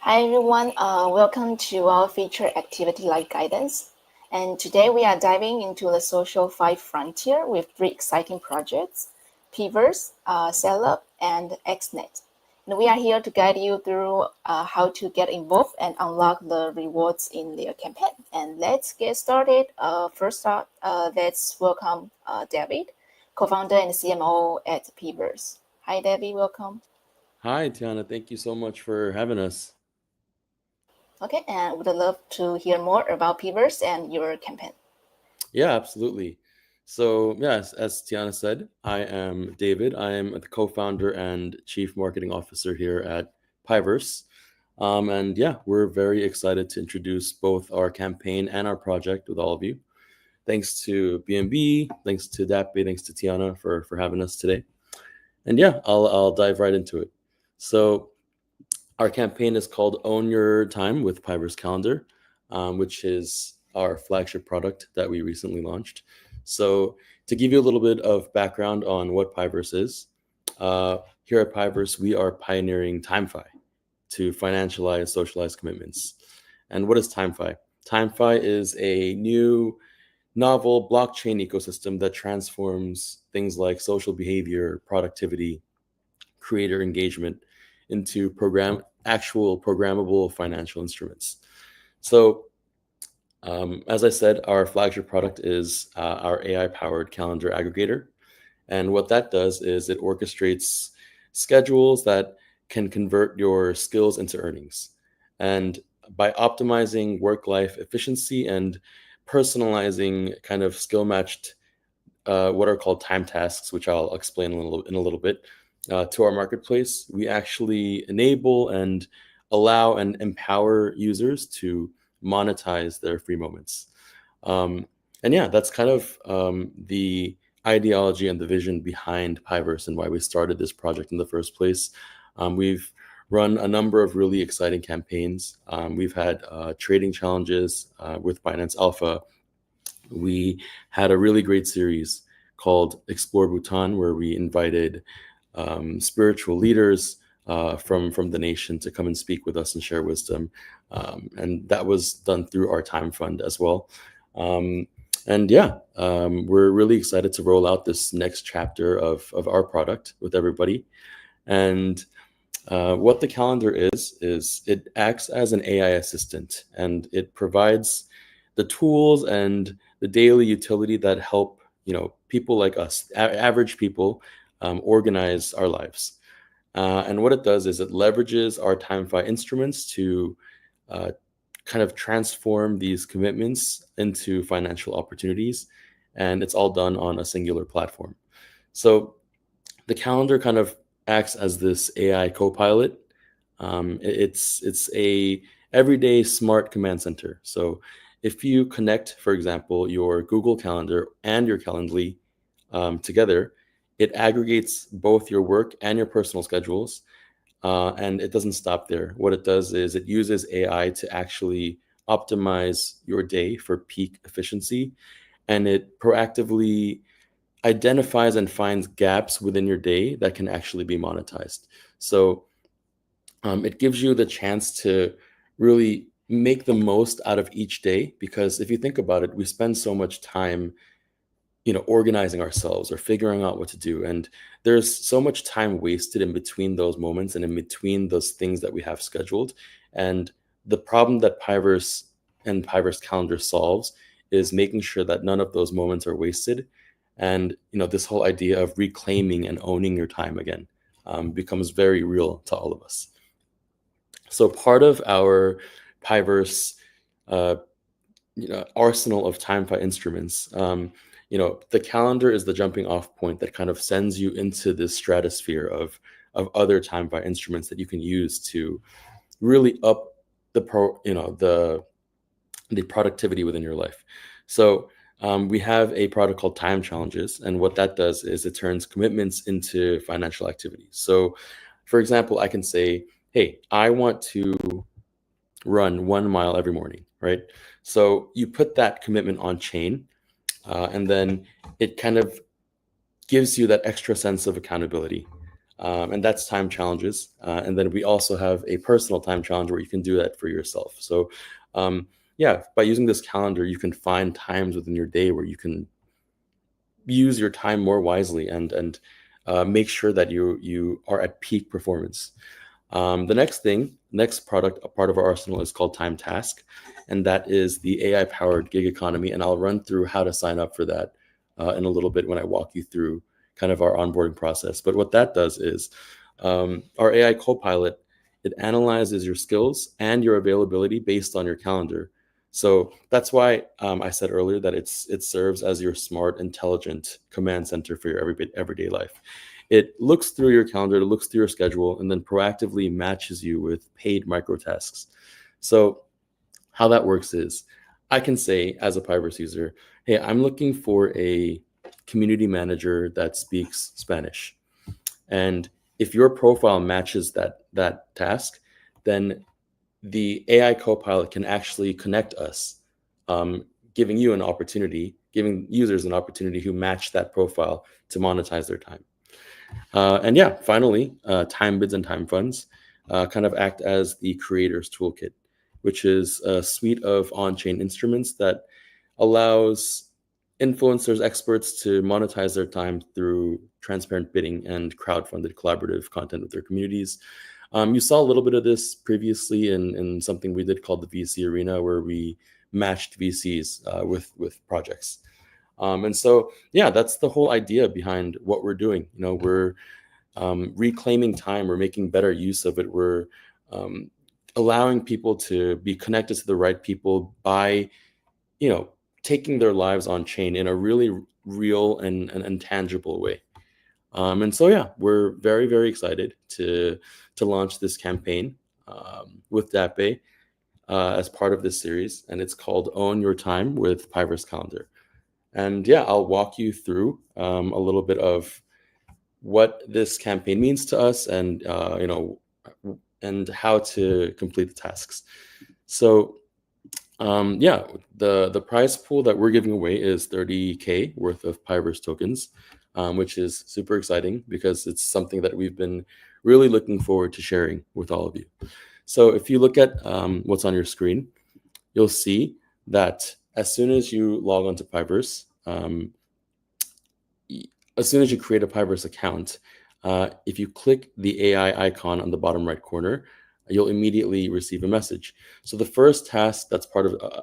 Hi everyone, welcome to our feature activity like guidance. And today we are diving into the social five frontier with three exciting projects, Pivers, Cellup, and XNet. And we are here to guide you through how to get involved and unlock the rewards in their campaign. And let's get started. First up, let's welcome David, co-founder and CMO at Pivers. Hi David, welcome. Hi, Tiana. Thank you so much for having us. Okay, and would love to hear more about Pivers and your campaign. Yeah, absolutely. So, yes, as Tiana said, I am David. I am the co-founder and chief marketing officer here at Piverse. And yeah, we're very excited to introduce both our campaign and our project with all of you. Thanks to BNB, thanks to Dappbay, thanks to Tiana for having us today. And yeah, I'll dive right into it. So, our campaign is called Own Your Time with Piver's Calendar, which is our flagship product that we recently launched. So, to give you a little bit of background on what Piverse is, here at Piverse, we are pioneering TimeFi to financialize socialized commitments. And what is TimeFi? TimeFi is a new novel blockchain ecosystem that transforms things like social behavior, productivity, creator engagement into actual programmable financial instruments. So, as I said, our flagship product is our AI powered calendar aggregator. And what that does is it orchestrates schedules that can convert your skills into earnings. And by optimizing work life efficiency and personalizing kind of skill matched what are called time tasks, which I'll explain in a little bit, to our marketplace, we actually enable and allow and empower users to monetize their free moments. Um, and yeah, that's kind of the ideology and the vision behind Piverse and why we started this project in the first place. We've run a number of really exciting campaigns. We've had trading challenges with Binance Alpha. We had a really great series called Explore Bhutan, where we invited spiritual leaders from the nation to come and speak with us and share wisdom, and that was done through our Time Fund as well. Um, and yeah, we're really excited to roll out this next chapter of our product with everybody. And what the calendar is it acts as an AI assistant, and it provides the tools and the daily utility that help people like us, average people, organize our lives. And what it does is it leverages our TimeFi instruments to uh, kind of transform these commitments into financial opportunities, and it's all done on a singular platform. So the calendar kind of acts as this AI co-pilot. It's a everyday smart command center. So if you connect, for example, your Google Calendar and your Calendly together, it aggregates both your work and your personal schedules, and it doesn't stop there. What it does is it uses AI to actually optimize your day for peak efficiency, and it proactively identifies and finds gaps within your day that can actually be monetized. So it gives you the chance to really make the most out of each day, because if you think about it, we spend so much time organizing ourselves or figuring out what to do, and there's so much time wasted in between those moments and in between those things that we have scheduled. And the problem that Piverse and Piverse Calendar solves is making sure that none of those moments are wasted. And this whole idea of reclaiming and owning your time again becomes very real to all of us. So part of our Piverse uh, arsenal of TimeFi instruments. The calendar is the jumping off point that kind of sends you into this stratosphere of other TimeFi instruments that you can use to really up the productivity within your life. So we have a product called Time Challenges, and what that does is it turns commitments into financial activities. So, for example, I can say, "Hey, I want to run 1 mile every morning," right? So you put that commitment on chain, and then it kind of gives you that extra sense of accountability. and that's time challenges. And then we also have a personal time challenge where you can do that for yourself. So yeah, by using this calendar, you can find times within your day where you can use your time more wisely and make sure that you are at peak performance. The next product, a part of our arsenal is called Time Task, and that is the AI-powered gig economy. And I'll run through how to sign up for that in a little bit when I walk you through kind of our onboarding process. But what that does is our AI Copilot, it analyzes your skills and your availability based on your calendar. So that's why I said earlier that it serves as your smart, intelligent command center for your everyday life. It looks through your calendar, it looks through your schedule, and then proactively matches you with paid micro tasks. So how that works is I can say as a Pivers user, hey, I'm looking for a community manager that speaks Spanish. And if your profile matches that task, then the AI Copilot can actually connect us, giving giving users an opportunity who match that profile to monetize their time. And yeah, finally, time bids and time funds kind of act as the creator's toolkit, which is a suite of on-chain instruments that allows influencers, experts to monetize their time through transparent bidding and crowd-funded collaborative content with their communities. You saw a little bit of this previously in something we did called the VC Arena, where we matched VCs with projects. And so, yeah, that's the whole idea behind what we're doing. We're reclaiming time. We're making better use of it. We're allowing people to be connected to the right people by, taking their lives on chain in a really real and tangible way. And so, yeah, we're very, very excited to launch this campaign with Dappbay as part of this series, and it's called Own Your Time with Pivers Calendar. And yeah, I'll walk you through a little bit of what this campaign means to us, and and how to complete the tasks. So yeah, the prize pool that we're giving away is 30K worth of Pivers tokens, which is super exciting because it's something that we've been really looking forward to sharing with all of you. So if you look at what's on your screen, you'll see that as soon as you log on to Pivers, as soon as you create a Pivers account, if you click the AI icon on the bottom right corner, you'll immediately receive a message. So the first task that's a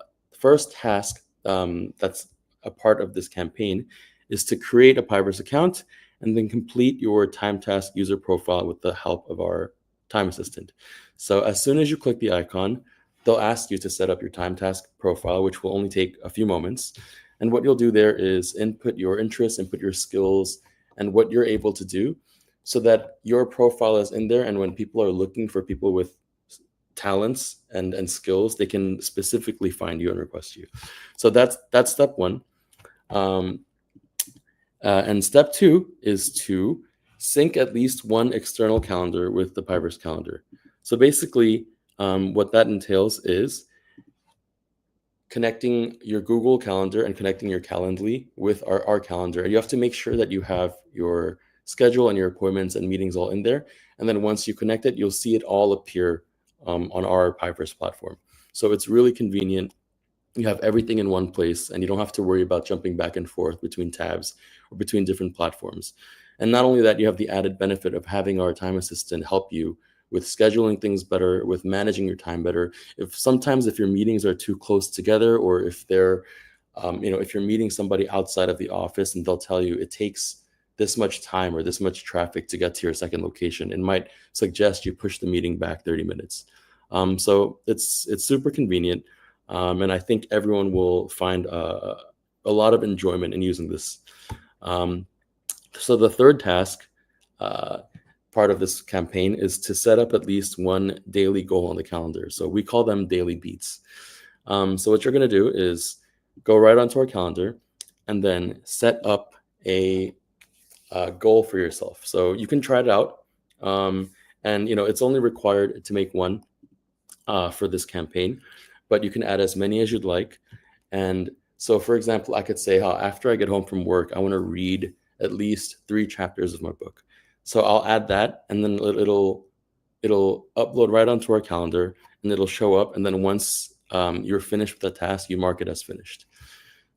part of this campaign is to create a Pivers account and then complete your time task user profile with the help of our time assistant. So as soon as you click the icon, they'll ask you to set up your time task profile, which will only take a few moments. And what you'll do there is input your interests, input your skills, and what you're able to do so that your profile is in there. And when people are looking for people with talents and skills, they can specifically find you and request you. So that's step one. And step two is to sync at least one external calendar with the Pivers calendar. So basically, what that entails is connecting your Google Calendar and connecting your Calendly with our calendar. And you have to make sure that you have your schedule and your appointments and meetings all in there. And then once you connect it, you'll see it all appear on our Pivers platform. So it's really convenient. You have everything in one place, and you don't have to worry about jumping back and forth between tabs or between different platforms. And not only that, you have the added benefit of having our time assistant help you with scheduling things better, with managing your time better. If your meetings are too close together, or if they're, if you're meeting somebody outside of the office and they'll tell you it takes this much time or this much traffic to get to your second location, it might suggest you push the meeting back 30 minutes. So it's super convenient. And I think everyone will find a lot of enjoyment in using this. So the third task, part of this campaign, is to set up at least one daily goal on the calendar. So we call them daily beats. So what you're going to do is go right onto our calendar and then set up a goal for yourself. So you can try it out. And it's only required to make one for this campaign, but you can add as many as you'd like. And so, for example, I could say how after I get home from work, I want to read at least 3 chapters of my book. So I'll add that, and then it'll upload right onto our calendar, and it'll show up. And then once you're finished with the task, you mark it as finished.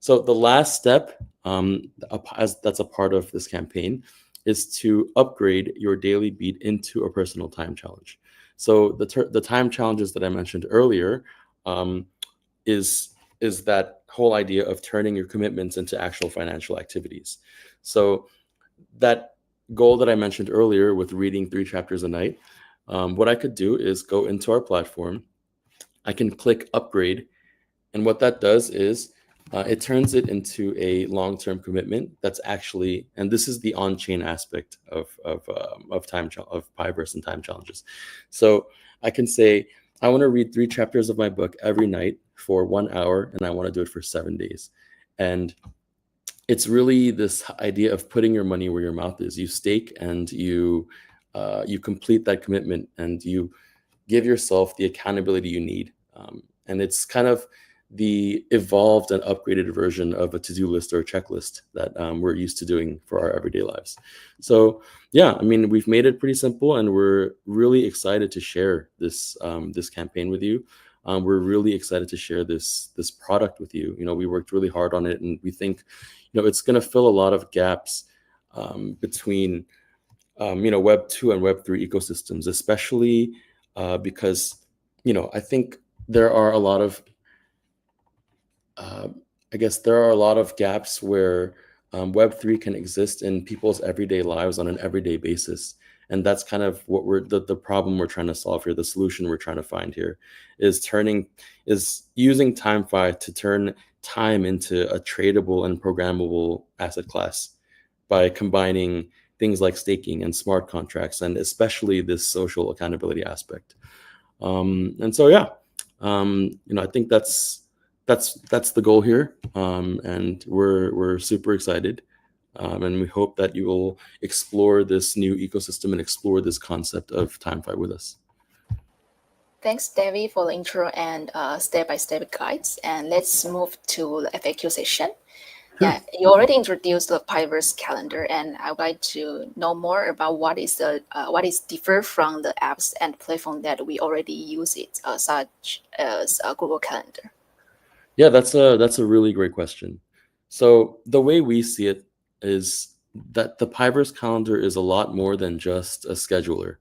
So the last step, as that's a part of this campaign, is to upgrade your daily beat into a personal time challenge. So the time challenges that I mentioned earlier um, is is that whole idea of turning your commitments into actual financial activities. So that goal that I mentioned earlier with reading 3 chapters a night, what I could do is go into our platform. I can click upgrade, and what that does is it turns it into a long-term commitment that's actually, and this is the on-chain aspect of Piverse and time challenges. So I can say I want to read 3 chapters of my book every night for 1 hour, and I want to do it for 7 days. And it's really this idea of putting your money where your mouth is. You stake and you complete that commitment, and you give yourself the accountability you need. And it's kind of the evolved and upgraded version of a to-do list or a checklist that we're used to doing for our everyday lives. So yeah, I mean, we've made it pretty simple, and we're really excited to share this campaign with you. We're really excited to share this product with you. We worked really hard on it, and we think, it's going to fill a lot of gaps between Web 2 and Web 3 ecosystems, especially because I think there are a lot of I guess there are a lot of gaps where Web3 can exist in people's everyday lives on an everyday basis. And that's kind of what the problem we're trying to solve here, the solution we're trying to find here is using TimeFi to turn time into a tradable and programmable asset class by combining things like staking and smart contracts, and especially this social accountability aspect. And so, yeah, I think that's the goal here, and we're super excited, and we hope that you will explore this new ecosystem and explore this concept of TimeFi with us. Thanks, David, for the intro and step-by-step guides. And let's move to the FAQ session. Yeah, you already introduced the Piverse calendar, and I would like to know more about what is different from the apps and platform that we already use it, such as Google Calendar. Yeah, that's a really great question. So the way we see it is that the Piverse calendar is a lot more than just a scheduler.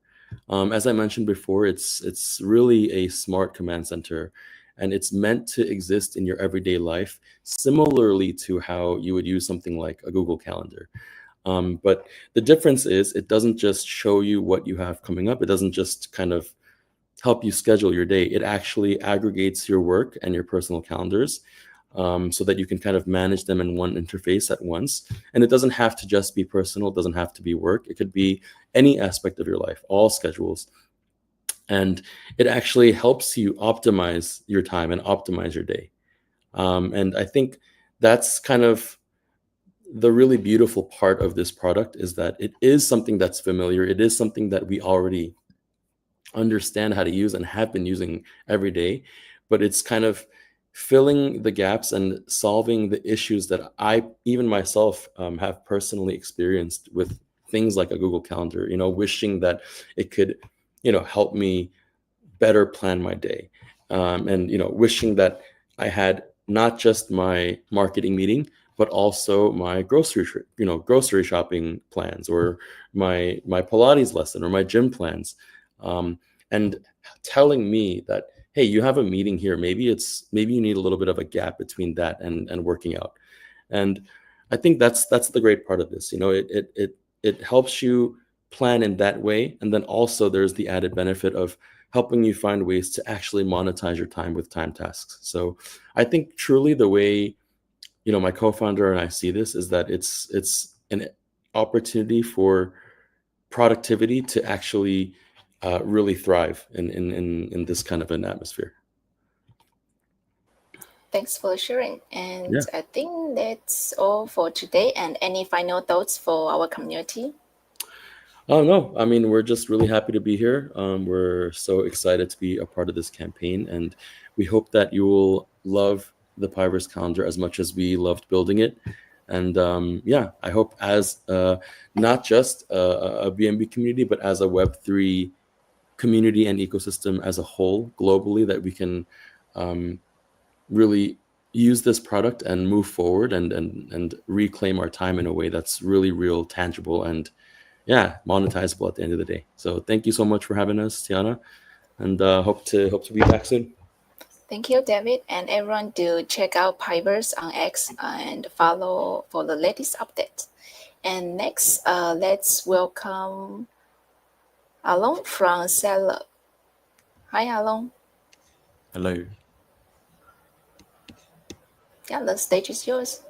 As I mentioned before, it's really a smart command center, and it's meant to exist in your everyday life, similarly to how you would use something like a Google Calendar. But the difference is it doesn't just show you what you have coming up. It doesn't just kind of help you schedule your day. It actually aggregates your work and your personal calendars, so that you can kind of manage them in one interface at once. And it doesn't have to just be personal. It doesn't have to be work. It could be any aspect of your life, all schedules. And it actually helps you optimize your time and optimize your day. And I think that's kind of the really beautiful part of this product, is that it is something that's familiar. It is something that we already understand how to use and have been using every day, but it's kind of filling the gaps and solving the issues that I even myself have personally experienced with things like a Google Calendar, wishing that it could help me better plan my day, and wishing that I had not just my marketing meeting, but also my grocery shopping plans, or my Pilates lesson, or my gym plans, and telling me that, hey, you have a meeting here. Maybe you need a little bit of a gap between that and working out. And I think that's the great part of this. It helps you plan in that way, and then also there's the added benefit of helping you find ways to actually monetize your time with time tasks. So I think truly the way my co-founder and I see this is that it's an opportunity for productivity to actually really thrive in this kind of an atmosphere. Thanks for sharing. And Yeah. I think that's all for today. And any final thoughts for our community? Oh no, I mean, we're just really happy to be here. We're so excited to be a part of this campaign, and we hope that you will love the Piverse calendar as much as we loved building it. And yeah, I hope as not just a BNB community, but as a Web3 community and ecosystem as a whole globally, that we can really use this product and move forward and reclaim our time in a way that's really real, tangible, and yeah, monetizable at the end of the day. So thank you so much for having us, Tiana, and hope to be back soon. Thank you, David, and everyone do check out Pivers on X and follow for the latest update. And next, let's welcome Alon from Seller. Hi, Alon. Hello. Yeah, the stage is yours.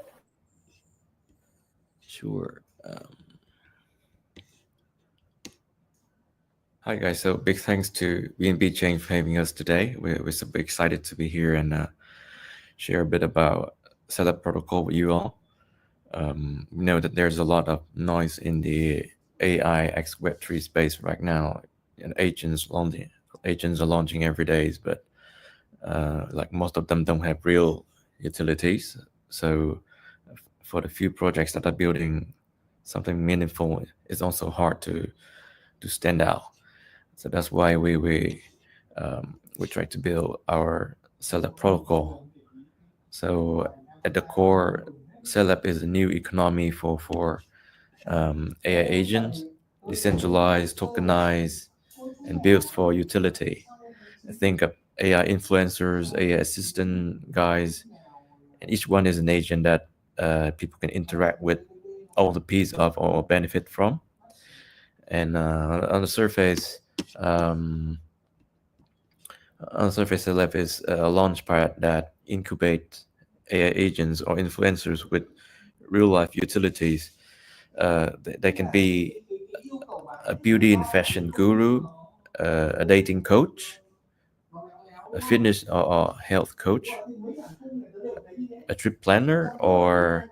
Sure. Hi guys. So big thanks to BNB Chain for having us today. We're super excited to be here and share a bit about setup protocol with you all. We know that there's a lot of noise in the AI X Web3 space right now, and agents are launching every day, but like most of them don't have real utilities. So for the few projects that are building something meaningful, it's also hard to stand out. So that's why we try to build our Celeb protocol. So at the core, Celeb is a new economy for AI agents, decentralized, tokenized, and built for utility. I think of AI influencers, AI assistant guys, and each one is an agent that people can interact with, all the piece of or benefit from. And on the surface, Celeb is a launchpad that incubates AI agents or influencers with real life utilities. They can be a beauty and fashion guru, a dating coach, a fitness or health coach, a trip planner, or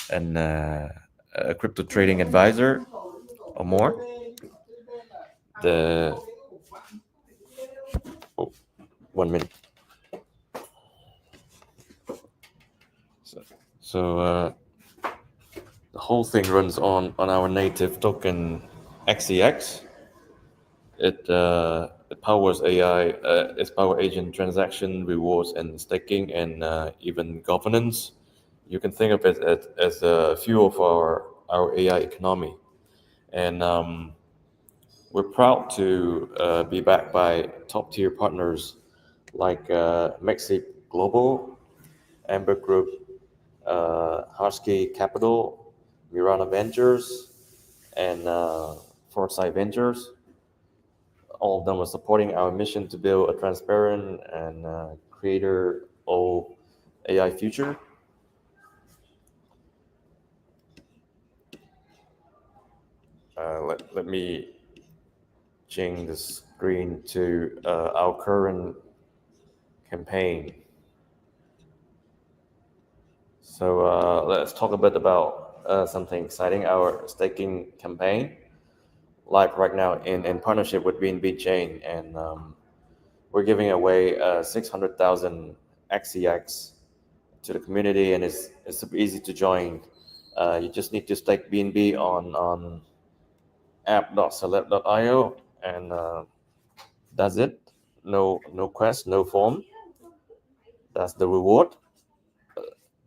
a crypto trading advisor, or more. The oh, 1 minute. So the whole thing runs on our native token XEX. It powers AI, its power agent transaction, rewards, and staking, and even governance. You can think of it as a fuel for our AI economy. And we're proud to be backed by top tier partners like Mexi Global, Amber Group, Husky Capital, Mirana Ventures, and Foresight Ventures. All of them are supporting our mission to build a transparent and creator of AI future. Let me change the screen to our current campaign. So let's talk a bit about something exciting, our staking campaign, live right now in partnership with BNB Chain. And we're giving away 600,000 XCX to the community, and it's super easy to join. You just need to stake BNB on app.celeb.io, and that's it. No quest, no form. That's the reward.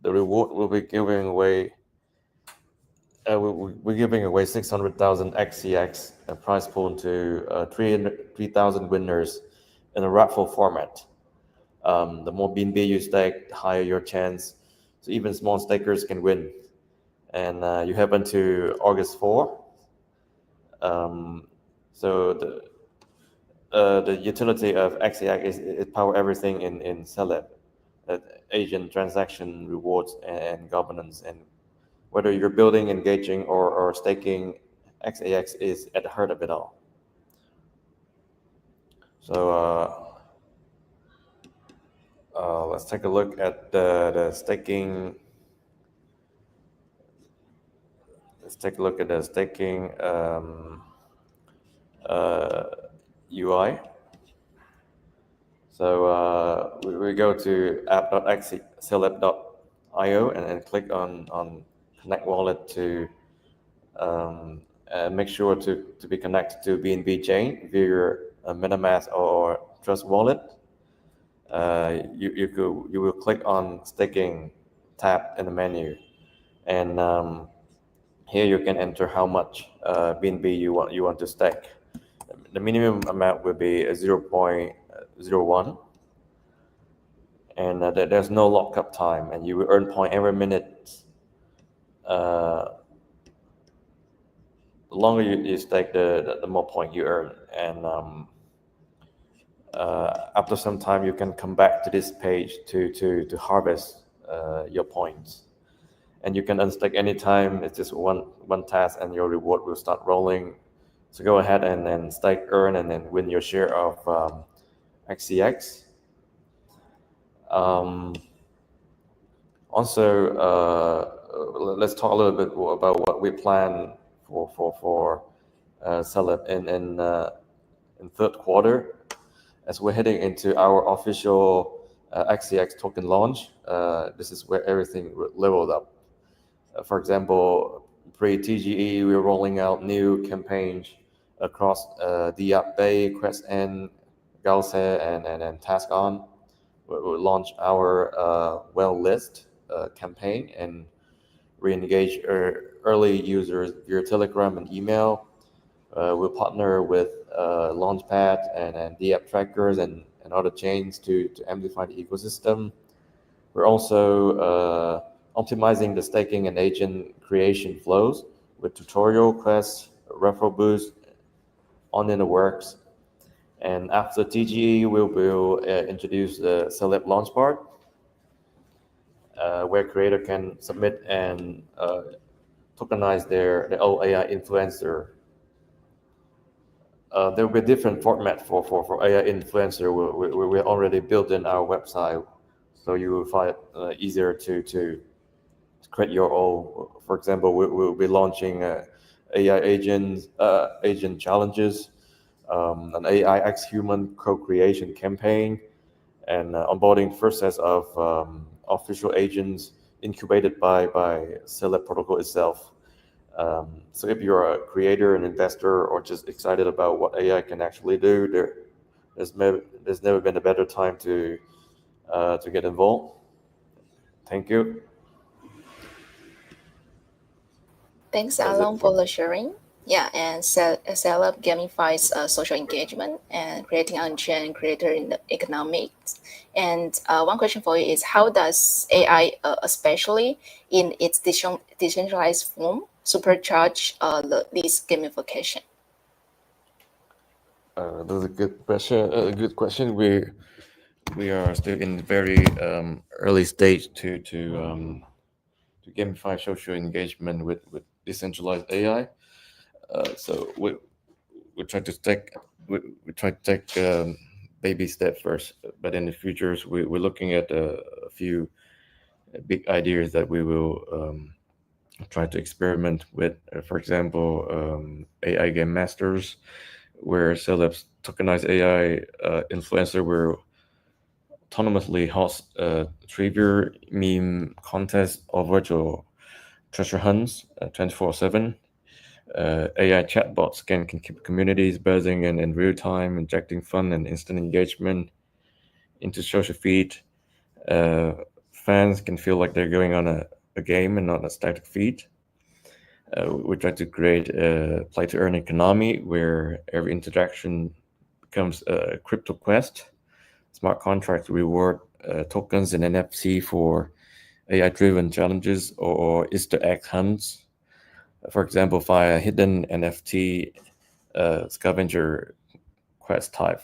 The reward will be giving away. We're giving away 600,000 XCX, a prize pool to 3,000 winners in a raffle format. The more BNB you stake, the higher your chance. So even small stakers can win. And you have until August 4. So the utility of XAX is it power everything in Celeb, agent transaction rewards and governance. And whether you're building, engaging, or staking, XAX is at the heart of it all. So let's take a look at the staking. Let's take a look at the staking UI. So we go to app.celeb.io. IO and click on connect wallet to make sure to be connected to BNB Chain via your MetaMask or Trust Wallet. You will click on staking tab in the menu, and here you can enter how much BNB you want to stake. The minimum amount will be 0.01, and there's no lockup time, and you will earn point every minute. The longer you stake, the more point you earn, and after some time you can come back to this page to harvest your points, and you can unstake anytime. It's just one task and your reward will start rolling. So go ahead and then stake, earn, and then win your share of XCX. Let's talk a little bit about what we plan for Celeb in third quarter, as we're heading into our official XCX token launch. This is where everything leveled up. For example, pre-TGE, we're rolling out new campaigns across Dappbay, QuestN, Gause, and TaskOn. We'll launch our well list campaign and re-engage early users via Telegram and email. We'll partner with Launchpad and the app trackers and other chains to amplify the ecosystem. We're also optimizing the staking and agent creation flows with tutorial quests, referral boost on in the works. And after TGE, we will introduce the Celeb launch part, where creator can submit and tokenize their own AI influencer. There will be different format for AI influencer. We already built in our website, so you will find it easier to create your own. For example, we'll be launching AI agent challenges, an AI x human co-creation campaign, and onboarding first set of official agents incubated by Celeb protocol itself. So if you're a creator, an investor, or just excited about what AI can actually do, there's never been a better time to get involved. Thank you. Thanks, That's Alan, it for for the sharing. Yeah, and Celeb gamifies social engagement and creating on-chain creator in the economics. And one question for you is, how does AI, especially in its decentralized form, supercharge this gamification? That's a good question. Good question. We are still in very early stage to gamify social engagement with decentralized AI. So we try to take baby step first, but in the futures we're looking at a few big ideas that we will try to experiment with. For example, AI game masters, where celebs tokenize AI influencer will autonomously host trivia, meme contests, or virtual treasure hunts 24/7. AI chatbots can keep communities buzzing and in real time, injecting fun and instant engagement into social feed. Fans can feel like they're going on a game and not a static feed. We try to create a play to earn economy where every interaction becomes a crypto quest. Smart contracts reward tokens and NFT for AI-driven challenges or Easter egg hunts. For example, via hidden NFT scavenger quest type.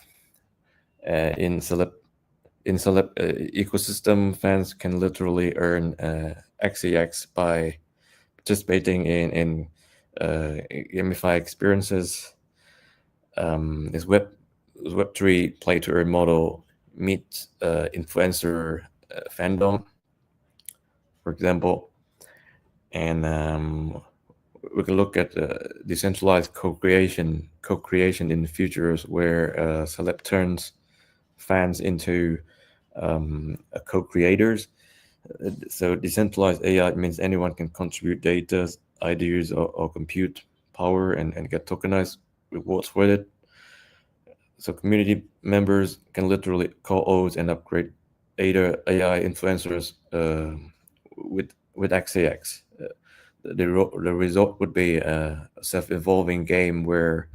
In Celeb ecosystem, fans can literally earn XCX by participating in gamified experiences. This Web3 play to earn model meets influencer fandom, for example, and we can look at decentralized co-creation in the futures, where Celeb turns fans into co-creators. So decentralized AI means anyone can contribute data, ideas, or compute power and get tokenized rewards with it. So community members can literally co-host and upgrade AI influencers with XAX. The result would be a self-evolving game where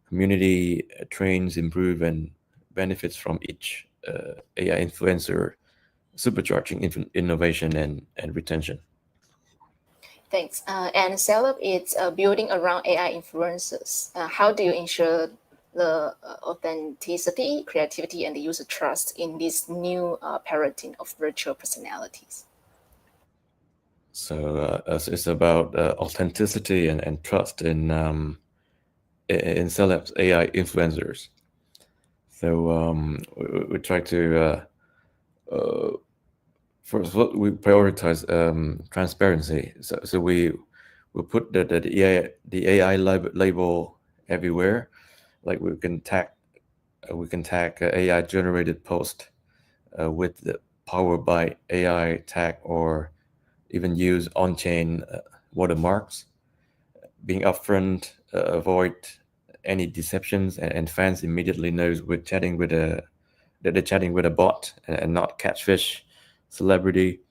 community trains, improve, and benefits from each AI influencer, supercharging innovation and retention. Thanks. And Celeb is building around AI influencers. How do you ensure the authenticity, creativity, and the user trust in this new paradigm of virtual personalities? So it's about authenticity and trust in celebs, AI influencers. So we try to first of all, we prioritize transparency. So we put the AI label everywhere. Like we can tag AI generated post with the powered by AI tag, or even use on-chain watermarks. Being upfront, avoid any deceptions, and fans immediately knows we're chatting with a that they're chatting with a bot and not catfish celebrity.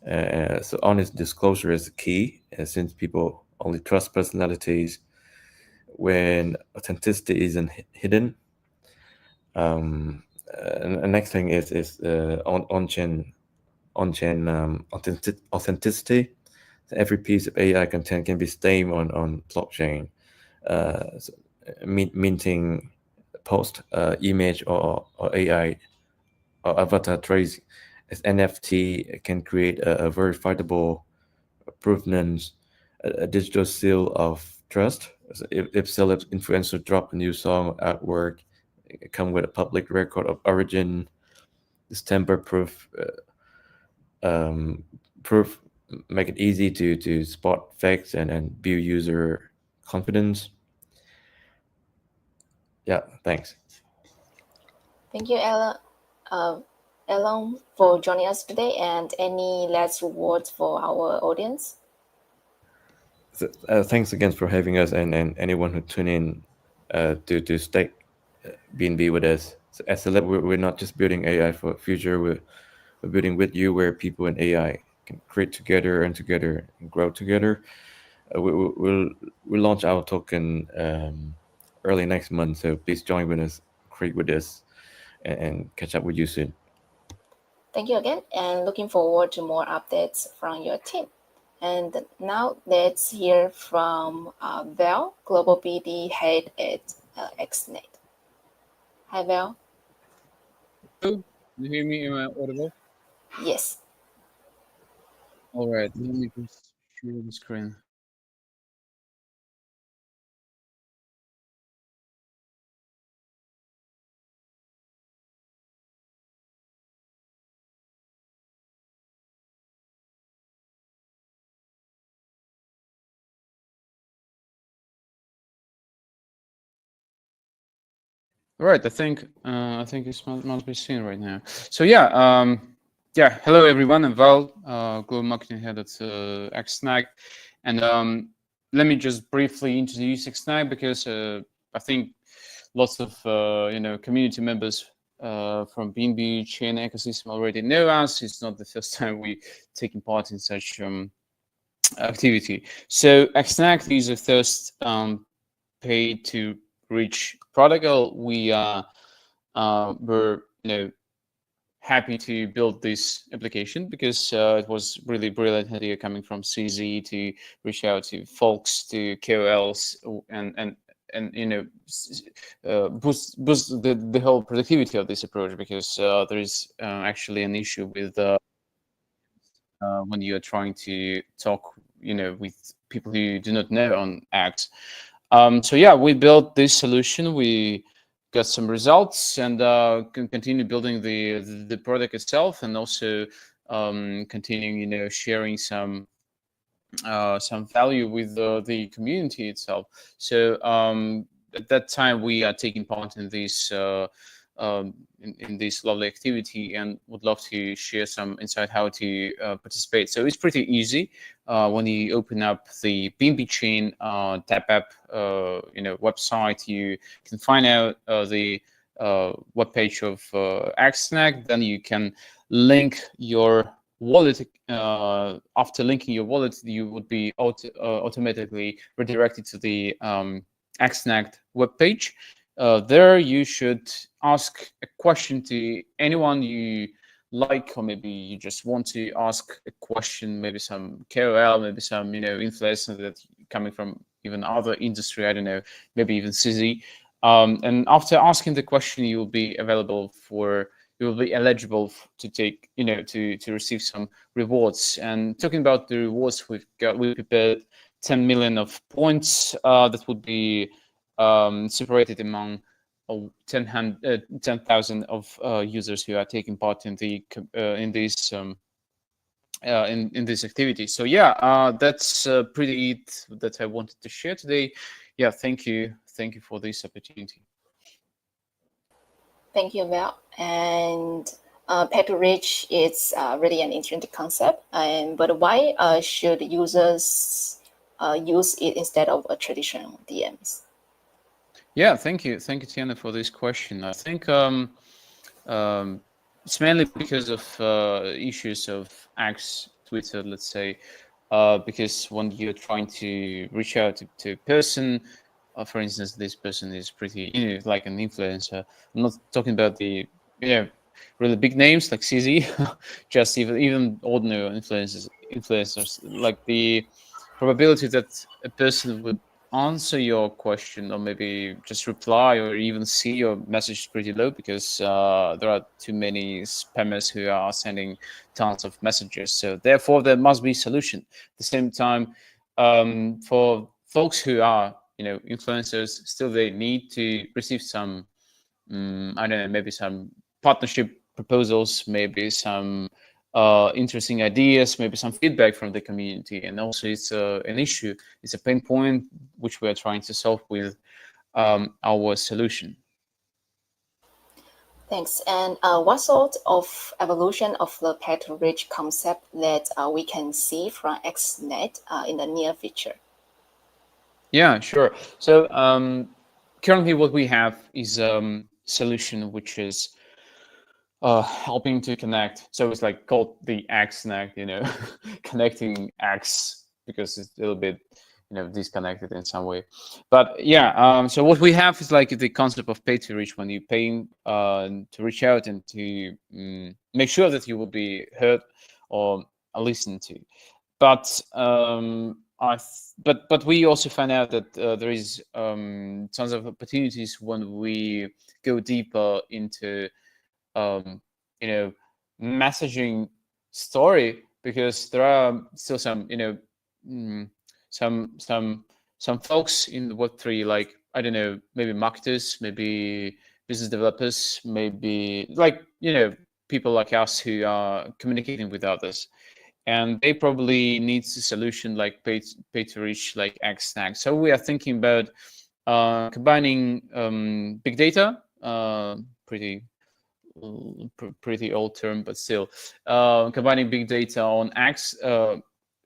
So honest disclosure is key, since people only trust personalities when authenticity isn't hidden. And the next thing is on-chain authenticity. Every piece of AI content can be stamped on blockchain, so minting post, image, or AI or avatar trace as NFT can create a verifiable provenance, a digital seal of trust. So if celeb influencer drop a new song or artwork, it come with a public record of origin, this temper proof make it easy to spot fakes and build user confidence. Yeah, thanks. Thank you, Elon, for joining us today. And any last words for our audience? So, thanks again for having us, and anyone who tune in to stay BNB with us. So as a lab, we're not just building AI for the future. We're building with you, where people and AI can create together, earn together, and grow together. We'll launch our token early next month. So please join with us, create with us, and catch up with you soon. Thank you again, and looking forward to more updates from your team. And now let's hear from Val, Global BD Head at XNet. Hi, Val. Hello, you hear me? Am I audible? Yes. All right, let me just share the screen. All right, I think it must be seen right now. So yeah, hello everyone. I'm Val, Global Marketing Head at XSNAG, and let me just briefly introduce XSNAG, because I think lots of community members from BNB Chain ecosystem already know us. It's not the first time we taking part in such activity. So XSNAG is the first pay to reach protocol. We were happy to build this application, because it was really brilliant idea coming from CZ to reach out to folks, to KOLs, and boost the whole productivity of this approach, because there is actually an issue with when you are trying to talk with people who do not know on Act. So yeah, we built this solution. We got some results, and can continue building the product itself, and also continuing sharing some value with the community itself. So at that time, we are taking part in this in this lovely activity and would love to share some insight how to participate. So it's pretty easy. When you open up the BNB Chain Dappbay website, you can find out the web page of XSNAG. Then you can link your wallet. After linking your wallet, you would be automatically redirected to the XSNAG web page. There you should ask a question to anyone you like, or maybe you just want to ask a question, maybe some KOL, maybe some influencer that coming from even other industry, I don't know, maybe even CZ. And after asking the question, you will be eligible to take, to receive some rewards. And talking about the rewards, we prepared 10 million of points that would be separated among 10,000 of users who are taking part in the in this activity. So yeah, that's pretty it that I wanted to share today. Yeah, thank you for this opportunity. Thank you, Val. And pay-to-reach is really an interesting concept. But why should users use it instead of a traditional DMs? Yeah, thank you, Tiana, for this question. I think it's mainly because of issues of X, Twitter, let's say, because when you're trying to reach out to a person, for instance, this person is pretty, like an influencer. I'm not talking about the really big names like CZ, just even ordinary influencers. Like the probability that a person would answer your question or maybe just reply or even see your message is pretty low, because there are too many spammers who are sending tons of messages. So therefore there must be a solution. At the same time, for folks who are influencers, still they need to receive some I don't know, maybe some partnership proposals, maybe some interesting ideas, maybe some feedback from the community. And also it's an issue, it's a pain point which we are trying to solve with our solution. Thanks. And what sort of evolution of the pay-to-reach concept that we can see from XNet in the near future? Yeah, sure. So currently what we have is solution which is helping to connect. So it's like called the XNet, connecting X, because it's a little bit disconnected in some way. But yeah, so what we have is like the concept of pay to reach, when you're paying to reach out and to make sure that you will be heard or listened to. But but we also find out that there is tons of opportunities when we go deeper into messaging story, because there are still some some folks in Web3, like, I don't know, maybe marketers, maybe business developers, maybe like people like us who are communicating with others, and they probably need a solution like pay to reach, like XSNAG. So we are thinking about combining big data, pretty old term, but still combining big data on X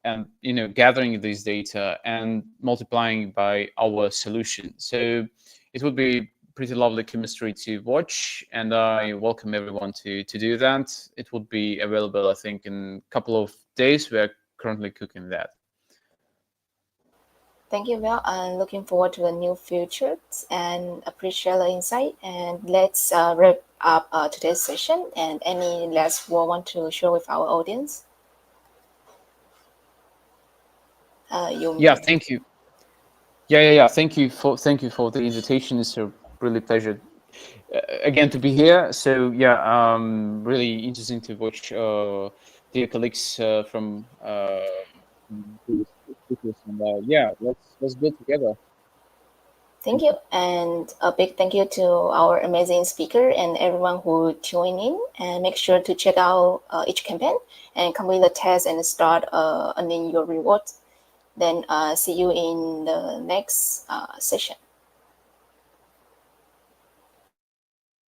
and gathering this data and multiplying by our solution. So it would be pretty lovely chemistry to watch, and I welcome everyone to do that. It would be available, I think, in a couple of days. We are currently cooking that. Thank you, Val. I'm looking forward to the new features and appreciate the insight. And let's wrap up today's session. And any last word want to share with our audience? Yeah, thank you. Yeah. Thank you for the invitation. It's a really pleasure again to be here. So yeah, really interesting to watch dear colleagues from and yeah, let's build together. Thank you, and a big thank you to our amazing speaker and everyone who joined in. And make sure to check out each campaign and complete the test and start earning your reward. Then see you in the next session.